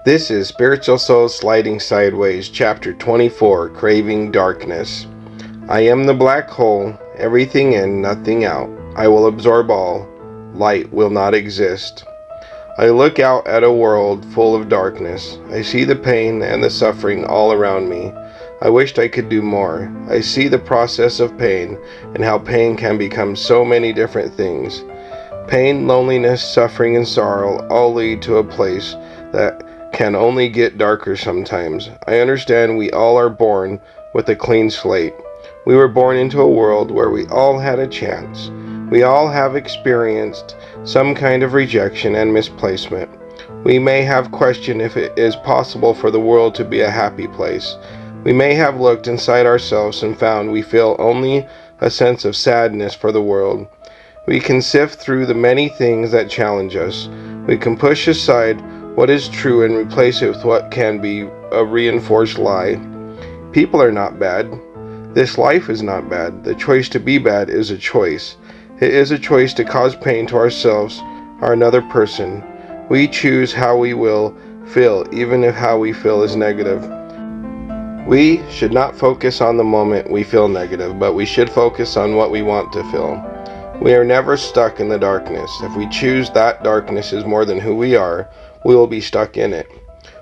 This is Spiritual Souls Sliding Sideways, Chapter 24, Craving Darkness. I am the black hole, everything in, nothing out. I will absorb all. Light will not exist. I look out at a world full of darkness. I see the pain and the suffering all around me. I wished I could do more. I see the process of pain and how pain can become so many different things. Pain, loneliness, suffering, and sorrow all lead to a place that can only get darker sometimes. I understand we all are born with a clean slate. We were born into a world where we all had a chance. We all have experienced some kind of rejection and misplacement. We may have questioned if it is possible for the world to be a happy place. We may have looked inside ourselves and found we feel only a sense of sadness for the world. We can sift through the many things that challenge us. We can push aside what is true and replace it with what can be a reinforced lie. People are not bad. This life is not bad. The choice to be bad is a choice. It is a choice to cause pain to ourselves or another person. We choose how we will feel, even if how we feel is negative. We should not focus on the moment we feel negative, but we should focus on what we want to feel. We are never stuck in the darkness. If we choose that darkness is more than who we are, we will be stuck in it.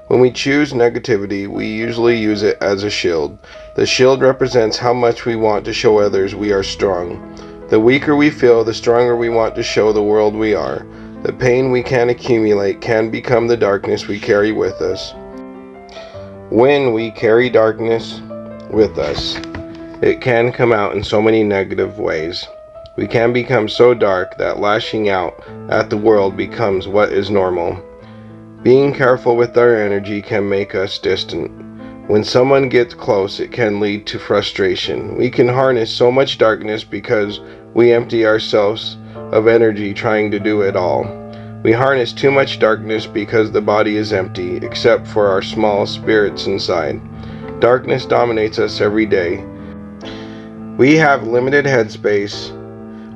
When we choose negativity, we usually use it as a shield. The shield represents how much we want to show others we are strong. The weaker we feel, the stronger we want to show the world we are. The pain we can accumulate can become the darkness we carry with us. When we carry darkness with us, it can come out in so many negative ways. We can become so dark that lashing out at the world becomes what is normal. Being careful with our energy can make us distant. When someone gets close, it can lead to frustration. We can harness so much darkness because we empty ourselves of energy trying to do it all. We harness too much darkness because the body is empty, except for our small spirits inside. Darkness dominates us every day. We have limited headspace.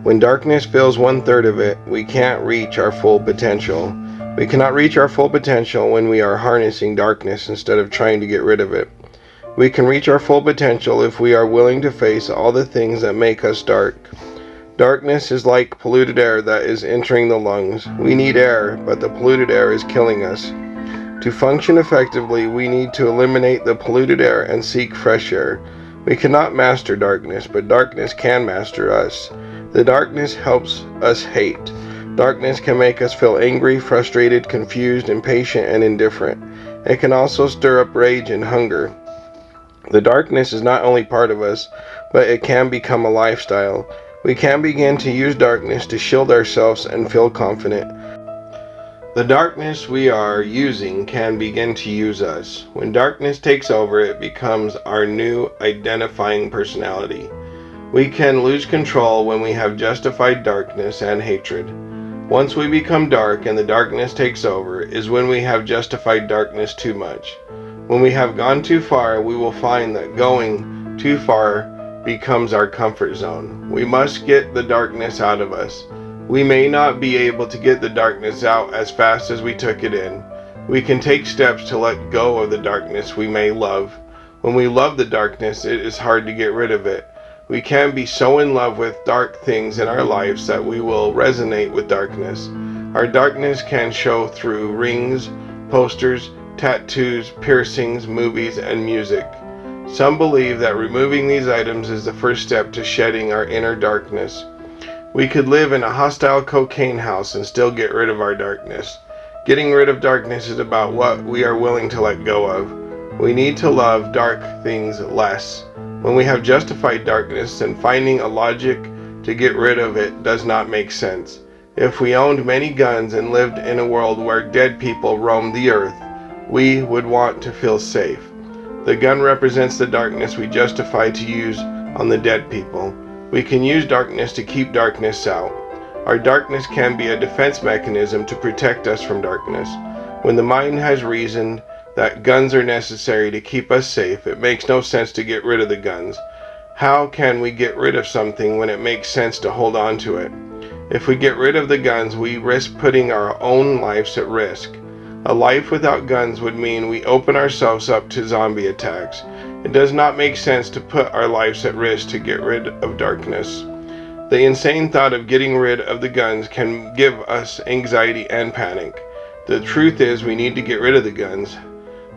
When darkness fills 1/3 of it, we can't reach our full potential. We cannot reach our full potential when we are harnessing darkness instead of trying to get rid of it. We can reach our full potential if we are willing to face all the things that make us dark. Darkness is like polluted air that is entering the lungs. We need air, but the polluted air is killing us. To function effectively, we need to eliminate the polluted air and seek fresh air. We cannot master darkness, but darkness can master us. The darkness helps us hate. Darkness can make us feel angry, frustrated, confused, impatient, and indifferent. It can also stir up rage and hunger. The darkness is not only part of us, but it can become a lifestyle. We can begin to use darkness to shield ourselves and feel confident. The darkness we are using can begin to use us. When darkness takes over, it becomes our new identifying personality. We can lose control when we have justified darkness and hatred. Once we become dark and the darkness takes over is when we have justified darkness too much. When we have gone too far, we will find that going too far becomes our comfort zone. We must get the darkness out of us. We may not be able to get the darkness out as fast as we took it in. We can take steps to let go of the darkness we may love. When we love the darkness, it is hard to get rid of it. We can be so in love with dark things in our lives that we will resonate with darkness. Our darkness can show through rings, posters, tattoos, piercings, movies, and music. Some believe that removing these items is the first step to shedding our inner darkness. We could live in a hostile cocaine house and still get rid of our darkness. Getting rid of darkness is about what we are willing to let go of. We need to love dark things less. When we have justified darkness, then finding a logic to get rid of it does not make sense. If we owned many guns and lived in a world where dead people roamed the earth, we would want to feel safe. The gun represents the darkness we justify to use on the dead people. We can use darkness to keep darkness out. Our darkness can be a defense mechanism to protect us from darkness. When the mind has reasoned that guns are necessary to keep us safe, it makes no sense to get rid of the guns. How can we get rid of something when it makes sense to hold on to it? If we get rid of the guns, we risk putting our own lives at risk. A life without guns would mean we open ourselves up to zombie attacks. It does not make sense to put our lives at risk to get rid of darkness. The insane thought of getting rid of the guns can give us anxiety and panic. The truth is we need to get rid of the guns.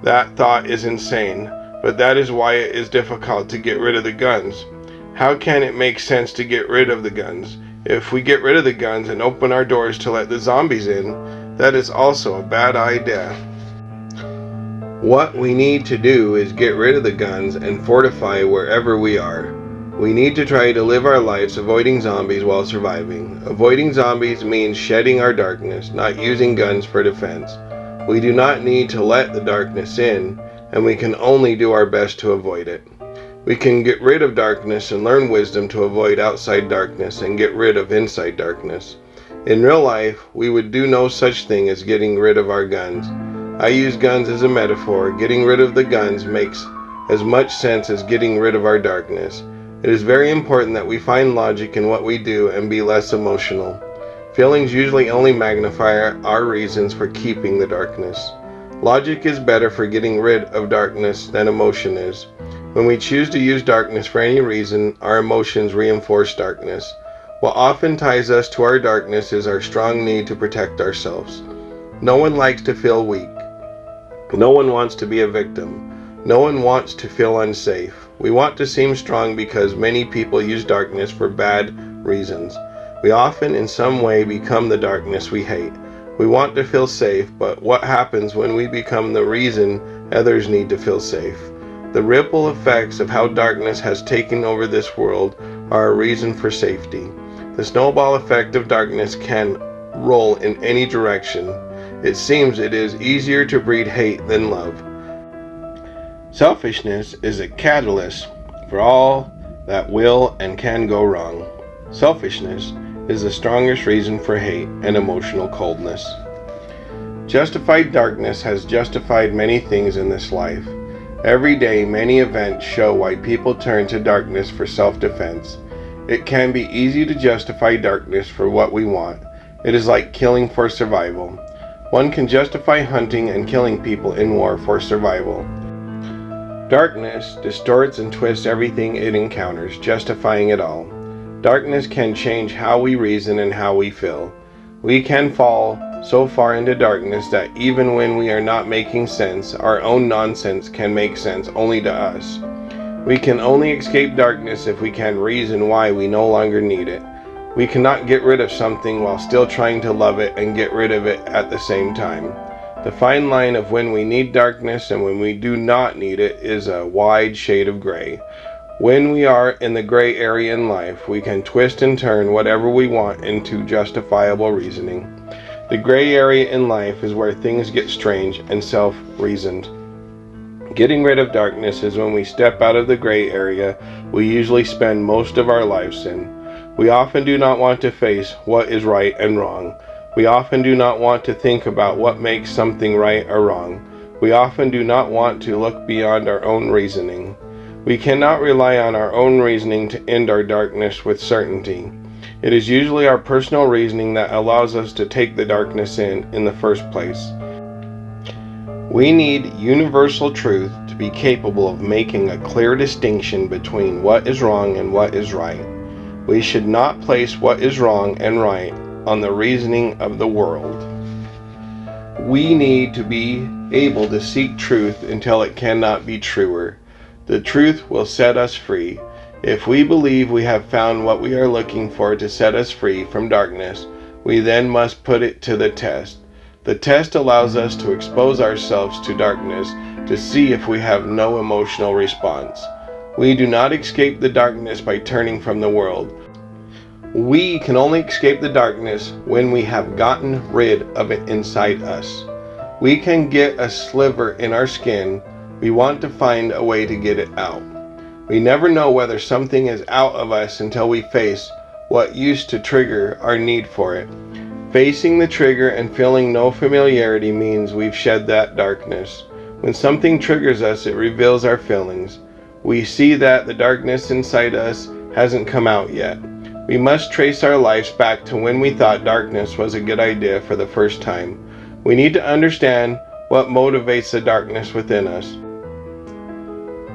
That thought is insane, but that is why it is difficult to get rid of the guns. How can it make sense to get rid of the guns? If we get rid of the guns and open our doors to let the zombies in, that is also a bad idea. What we need to do is get rid of the guns and fortify wherever we are. We need to try to live our lives avoiding zombies while surviving. Avoiding zombies means shedding our darkness, not using guns for defense. We do not need to let the darkness in, and we can only do our best to avoid it. We can get rid of darkness and learn wisdom to avoid outside darkness and get rid of inside darkness. In real life, we would do no such thing as getting rid of our guns. I use guns as a metaphor. Getting rid of the guns makes as much sense as getting rid of our darkness. It is very important that we find logic in what we do and be less emotional. Feelings usually only magnify our reasons for keeping the darkness. Logic is better for getting rid of darkness than emotion is. When we choose to use darkness for any reason, our emotions reinforce darkness. What often ties us to our darkness is our strong need to protect ourselves. No one likes to feel weak. No one wants to be a victim. No one wants to feel unsafe. We want to seem strong because many people use darkness for bad reasons. We often in some way become the darkness we hate. We want to feel safe, but what happens when we become the reason others need to feel safe? The ripple effects of how darkness has taken over this world are a reason for safety. The snowball effect of darkness can roll in any direction. It seems it is easier to breed hate than love. Selfishness is a catalyst for all that will and can go wrong. Selfishness is the strongest reason for hate and emotional coldness. Justified darkness has justified many things in this life. Every day, many events show why people turn to darkness for self-defense. It can be easy to justify darkness for what we want. It is like killing for survival. One can justify hunting and killing people in war for survival. Darkness distorts and twists everything it encounters, justifying it all. Darkness can change how we reason and how we feel. We can fall so far into darkness that even when we are not making sense, our own nonsense can make sense only to us. We can only escape darkness if we can reason why we no longer need it. We cannot get rid of something while still trying to love it and get rid of it at the same time. The fine line of when we need darkness and when we do not need it is a wide shade of gray. When we are in the gray area in life, we can twist and turn whatever we want into justifiable reasoning. The gray area in life is where things get strange and self-reasoned. Getting rid of darkness is when we step out of the gray area we usually spend most of our lives in. We often do not want to face what is right and wrong. We often do not want to think about what makes something right or wrong. We often do not want to look beyond our own reasoning. We cannot rely on our own reasoning to end our darkness with certainty. It is usually our personal reasoning that allows us to take the darkness in the first place. We need universal truth to be capable of making a clear distinction between what is wrong and what is right. We should not place what is wrong and right on the reasoning of the world. We need to be able to seek truth until it cannot be truer. The truth will set us free. If we believe we have found what we are looking for to set us free from darkness, we then must put it to the test. The test allows us to expose ourselves to darkness to see if we have no emotional response. We do not escape the darkness by turning from the world. We can only escape the darkness when we have gotten rid of it inside us. We can get a sliver in our skin. We want to find a way to get it out. We never know whether something is out of us until we face what used to trigger our need for it. Facing the trigger and feeling no familiarity means we've shed that darkness. When something triggers us, it reveals our feelings. We see that the darkness inside us hasn't come out yet. We must trace our lives back to when we thought darkness was a good idea for the first time. We need to understand what motivates the darkness within us.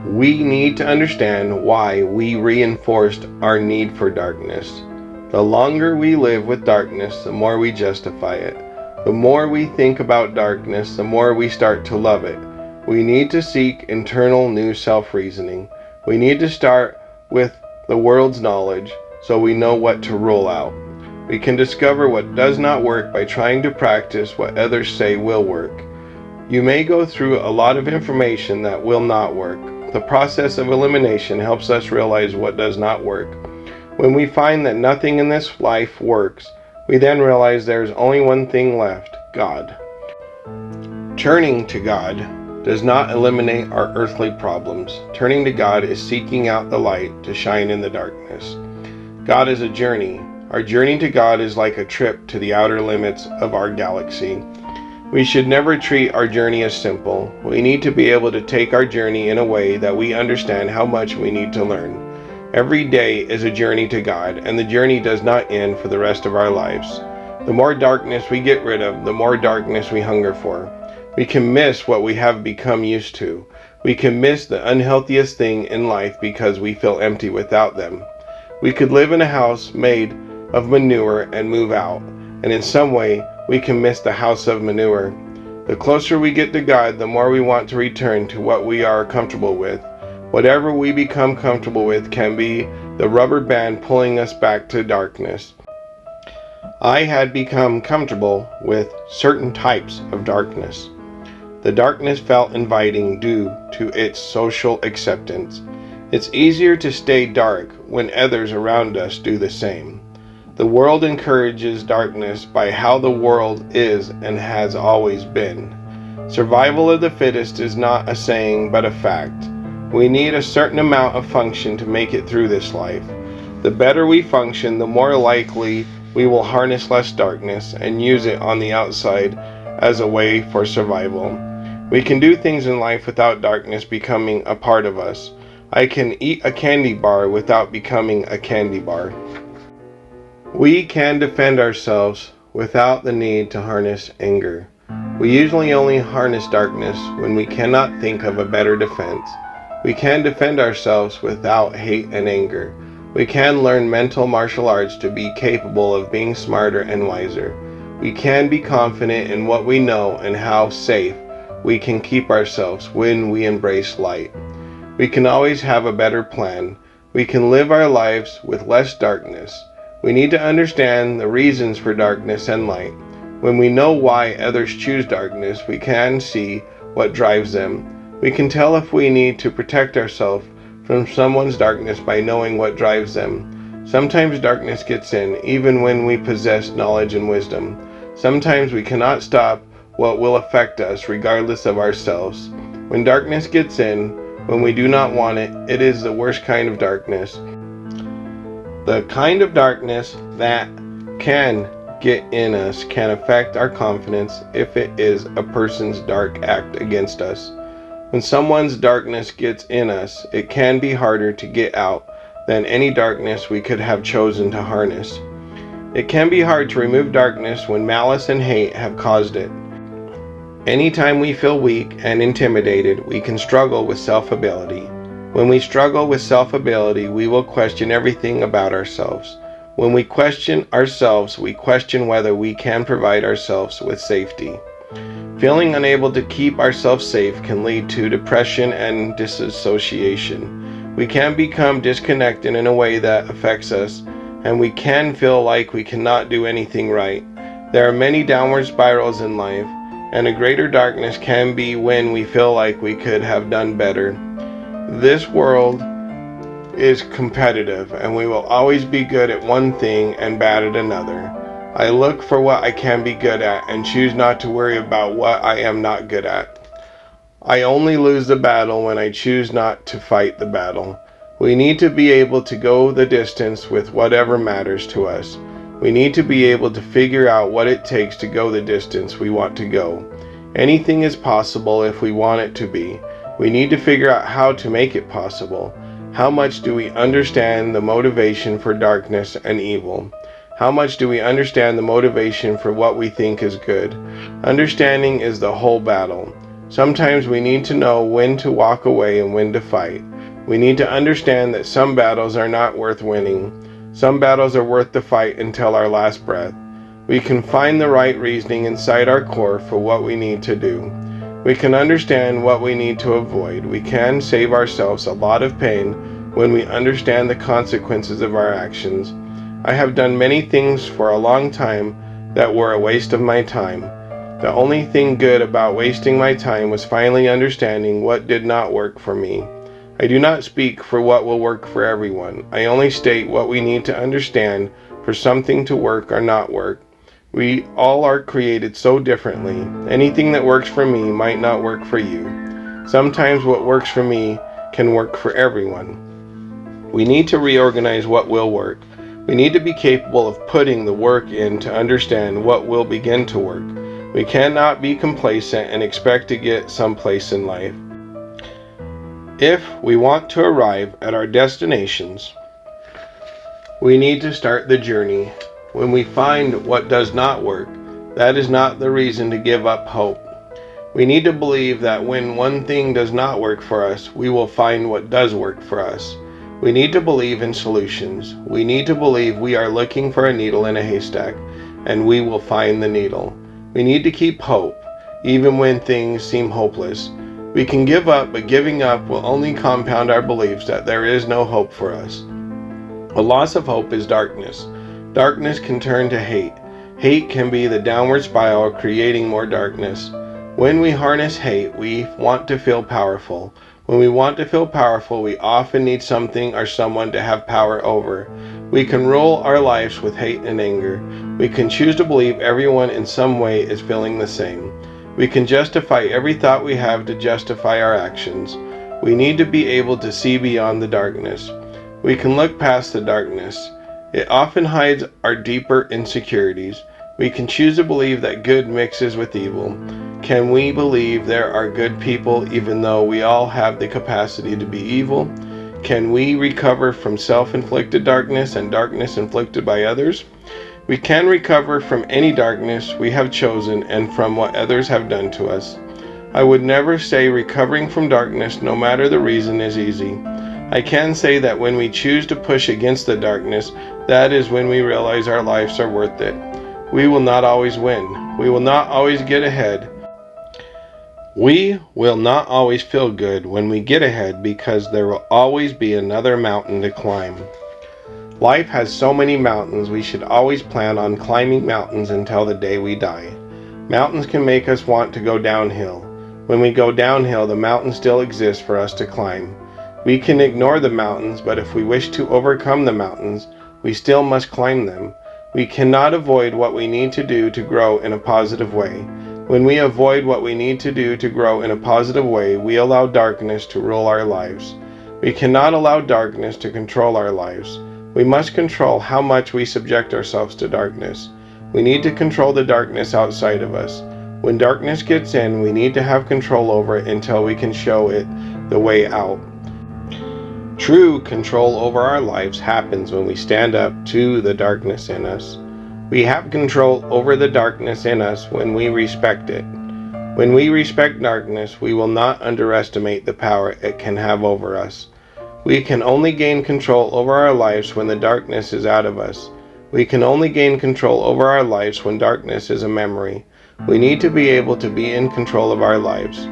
We need to understand why we reinforced our need for darkness. The longer we live with darkness, the more we justify it. The more we think about darkness, the more we start to love it. We need to seek internal new self-reasoning. We need to start with the world's knowledge so we know what to rule out. We can discover what does not work by trying to practice what others say will work. You may go through a lot of information that will not work. The process of elimination helps us realize what does not work. When we find that nothing in this life works, we then realize there is only one thing left: God. Turning to God does not eliminate our earthly problems. Turning to God is seeking out the light to shine in the darkness. God is a journey. Our journey to God is like a trip to the outer limits of our galaxy. We should never treat our journey as simple. We need to be able to take our journey in a way that we understand how much we need to learn. Every day is a journey to God, and the journey does not end for the rest of our lives. The more darkness we get rid of, the more darkness we hunger for. We can miss what we have become used to. We can miss the unhealthiest thing in life because we feel empty without them. We could live in a house made of manure and move out, and in some way we can miss the house of manure. The closer we get to God, the more we want to return to what we are comfortable with. Whatever we become comfortable with can be the rubber band pulling us back to darkness. I had become comfortable with certain types of darkness. The darkness felt inviting due to its social acceptance. It's easier to stay dark when others around us do the same. The world encourages darkness by how the world is and has always been. Survival of the fittest is not a saying but a fact. We need a certain amount of function to make it through this life. The better we function, the more likely we will harness less darkness and use it on the outside as a way for survival. We can do things in life without darkness becoming a part of us. I can eat a candy bar without becoming a candy bar. We can defend ourselves without the need to harness anger. We usually only harness darkness when we cannot think of a better defense. We can defend ourselves without hate and anger. We can learn mental martial arts to be capable of being smarter and wiser. We can be confident in what we know and how safe we can keep ourselves when we embrace light. We can always have a better plan. We can live our lives with less darkness. We need to understand the reasons for darkness and light. When we know why others choose darkness, we can see what drives them. We can tell if we need to protect ourselves from someone's darkness by knowing what drives them. Sometimes darkness gets in, even when we possess knowledge and wisdom. Sometimes we cannot stop what will affect us, regardless of ourselves. When darkness gets in, when we do not want it, it is the worst kind of darkness. The kind of darkness that can get in us can affect our confidence if it is a person's dark act against us. When someone's darkness gets in us, it can be harder to get out than any darkness we could have chosen to harness. It can be hard to remove darkness when malice and hate have caused it. Anytime we feel weak and intimidated, we can struggle with self-ability. When we struggle with self-ability, we will question everything about ourselves. When we question ourselves, we question whether we can provide ourselves with safety. Feeling unable to keep ourselves safe can lead to depression and disassociation. We can become disconnected in a way that affects us, and we can feel like we cannot do anything right. There are many downward spirals in life, and a greater darkness can be when we feel like we could have done better. This world is competitive, and we will always be good at one thing and bad at another. I look for what I can be good at and choose not to worry about what I am not good at. I only lose the battle when I choose not to fight the battle. We need to be able to go the distance with whatever matters to us. We need to be able to figure out what it takes to go the distance we want to go. Anything is possible if we want it to be. We need to figure out how to make it possible. How much do we understand the motivation for darkness and evil? How much do we understand the motivation for what we think is good? Understanding is the whole battle. Sometimes we need to know when to walk away and when to fight. We need to understand that some battles are not worth winning. Some battles are worth the fight until our last breath. We can find the right reasoning inside our core for what we need to do. We can understand what we need to avoid. We can save ourselves a lot of pain when we understand the consequences of our actions. I have done many things for a long time that were a waste of my time. The only thing good about wasting my time was finally understanding what did not work for me. I do not speak for what will work for everyone. I only state what we need to understand for something to work or not work. We all are created so differently. Anything that works for me might not work for you. Sometimes what works for me can work for everyone. We need to reorganize what will work. We need to be capable of putting the work in to understand what will begin to work. We cannot be complacent and expect to get someplace in life. If we want to arrive at our destinations, we need to start the journey. When we find what does not work, that is not the reason to give up hope. We need to believe that when one thing does not work for us, we will find what does work for us. We need to believe in solutions. We need to believe we are looking for a needle in a haystack, and we will find the needle. We need to keep hope, even when things seem hopeless. We can give up, but giving up will only compound our beliefs that there is no hope for us. A loss of hope is darkness. Darkness can turn to hate. Hate can be the downward spiral, creating more darkness. When we harness hate, we want to feel powerful. When we want to feel powerful, we often need something or someone to have power over. We can rule our lives with hate and anger. We can choose to believe everyone in some way is feeling the same. We can justify every thought we have to justify our actions. We need to be able to see beyond the darkness. We can look past the darkness. It often hides our deeper insecurities. We can choose to believe that good mixes with evil. Can we believe there are good people even though we all have the capacity to be evil? Can we recover from self-inflicted darkness and darkness inflicted by others? We can recover from any darkness we have chosen and from what others have done to us. I would never say recovering from darkness, no matter the reason, is easy. I can say that when we choose to push against the darkness, that is when we realize our lives are worth it. We will not always win. We will not always get ahead. We will not always feel good when we get ahead because there will always be another mountain to climb. Life has so many mountains, we should always plan on climbing mountains until the day we die. Mountains can make us want to go downhill. When we go downhill, the mountain still exists for us to climb. We can ignore the mountains, but if we wish to overcome the mountains, we still must climb them. We cannot avoid what we need to do to grow in a positive way. When we avoid what we need to do to grow in a positive way, we allow darkness to rule our lives. We cannot allow darkness to control our lives. We must control how much we subject ourselves to darkness. We need to control the darkness outside of us. When darkness gets in, we need to have control over it until we can show it the way out. True control over our lives happens when we stand up to the darkness in us. We have control over the darkness in us when we respect it. When we respect darkness, we will not underestimate the power it can have over us. We can only gain control over our lives when the darkness is out of us. We can only gain control over our lives when darkness is a memory. We need to be able to be in control of our lives.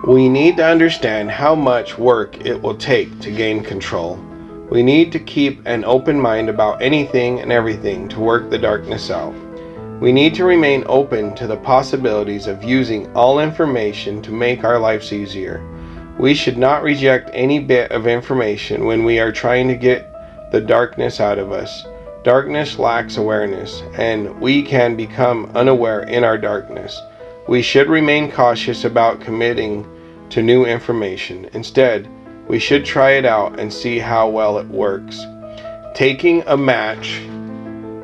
We need to understand how much work it will take to gain control. We need to keep an open mind about anything and everything to work the darkness out. We need to remain open to the possibilities of using all information to make our lives easier. We should not reject any bit of information when we are trying to get the darkness out of us. Darkness lacks awareness, and we can become unaware in our darkness. We should remain cautious about committing to new information. Instead, we should try it out and see how well it works. Taking a match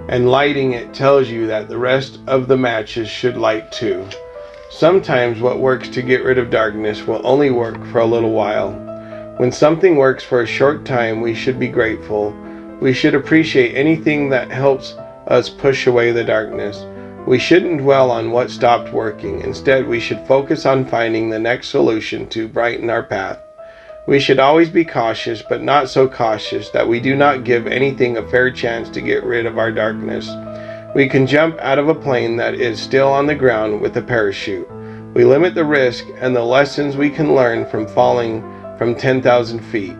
and lighting it tells you that the rest of the matches should light too. Sometimes what works to get rid of darkness will only work for a little while. When something works for a short time, we should be grateful. We should appreciate anything that helps us push away the darkness. We shouldn't dwell on what stopped working. Instead, we should focus on finding the next solution to brighten our path. We should always be cautious, but not so cautious that we do not give anything a fair chance to get rid of our darkness. We can jump out of a plane that is still on the ground with a parachute. We limit the risk and the lessons we can learn from falling from 10,000 feet.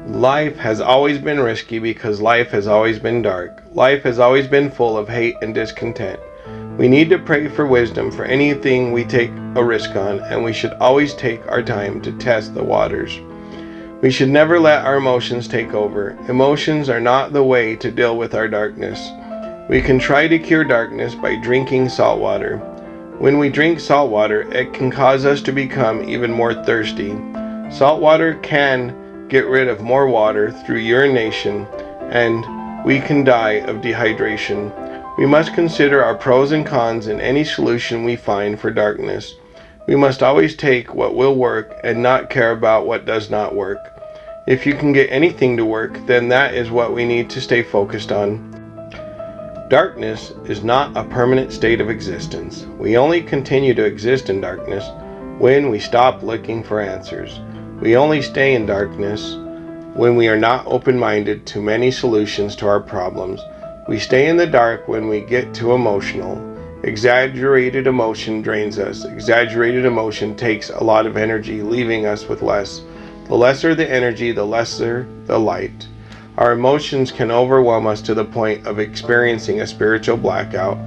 Life has always been risky because life has always been dark. Life has always been full of hate and discontent. We need to pray for wisdom for anything we take a risk on, and we should always take our time to test the waters. We should never let our emotions take over. Emotions are not the way to deal with our darkness. We can try to cure darkness by drinking salt water. When we drink salt water, it can cause us to become even more thirsty. Salt water can get rid of more water through urination, and we can die of dehydration. We must consider our pros and cons in any solution we find for darkness. We must always take what will work and not care about what does not work. If you can get anything to work, then that is what we need to stay focused on. Darkness is not a permanent state of existence. We only continue to exist in darkness when we stop looking for answers. We only stay in darkness when we are not open-minded to many solutions to our problems. We stay in the dark when we get too emotional. Exaggerated emotion drains us. Exaggerated emotion takes a lot of energy, leaving us with less. The lesser the energy, the lesser the light. Our emotions can overwhelm us to the point of experiencing a spiritual blackout.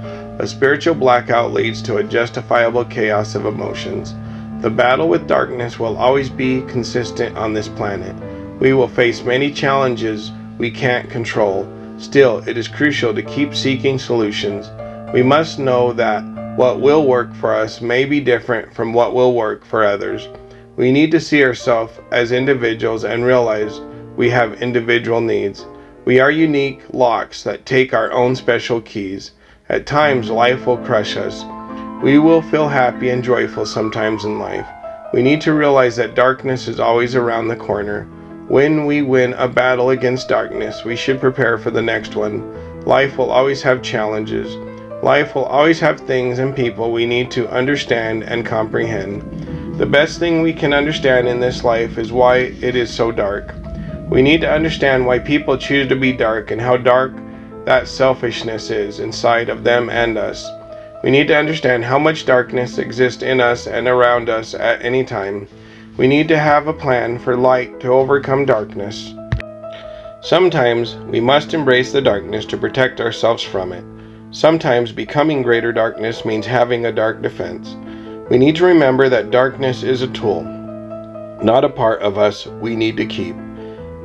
A spiritual blackout leads to a justifiable chaos of emotions. The battle with darkness will always be consistent on this planet. We will face many challenges we can't control. Still, it is crucial to keep seeking solutions. We must know that what will work for us may be different from what will work for others. We need to see ourselves as individuals and realize we have individual needs. We are unique locks that take our own special keys. At times, life will crush us. We will feel happy and joyful sometimes in life. We need to realize that darkness is always around the corner. When we win a battle against darkness, we should prepare for the next one. Life will always have challenges. Life will always have things and people we need to understand and comprehend. The best thing we can understand in this life is why it is so dark. We need to understand why people choose to be dark and how dark that selfishness is inside of them and us. We need to understand how much darkness exists in us and around us at any time. We need to have a plan for light to overcome darkness. Sometimes we must embrace the darkness to protect ourselves from it. Sometimes becoming greater darkness means having a dark defense. We need to remember that darkness is a tool, not a part of us we need to keep.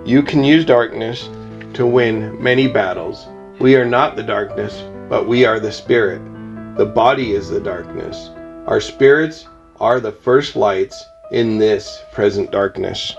You can use darkness to win many battles. We are not the darkness, but we are the spirit. The body is the darkness. Our spirits are the first lights in this present darkness.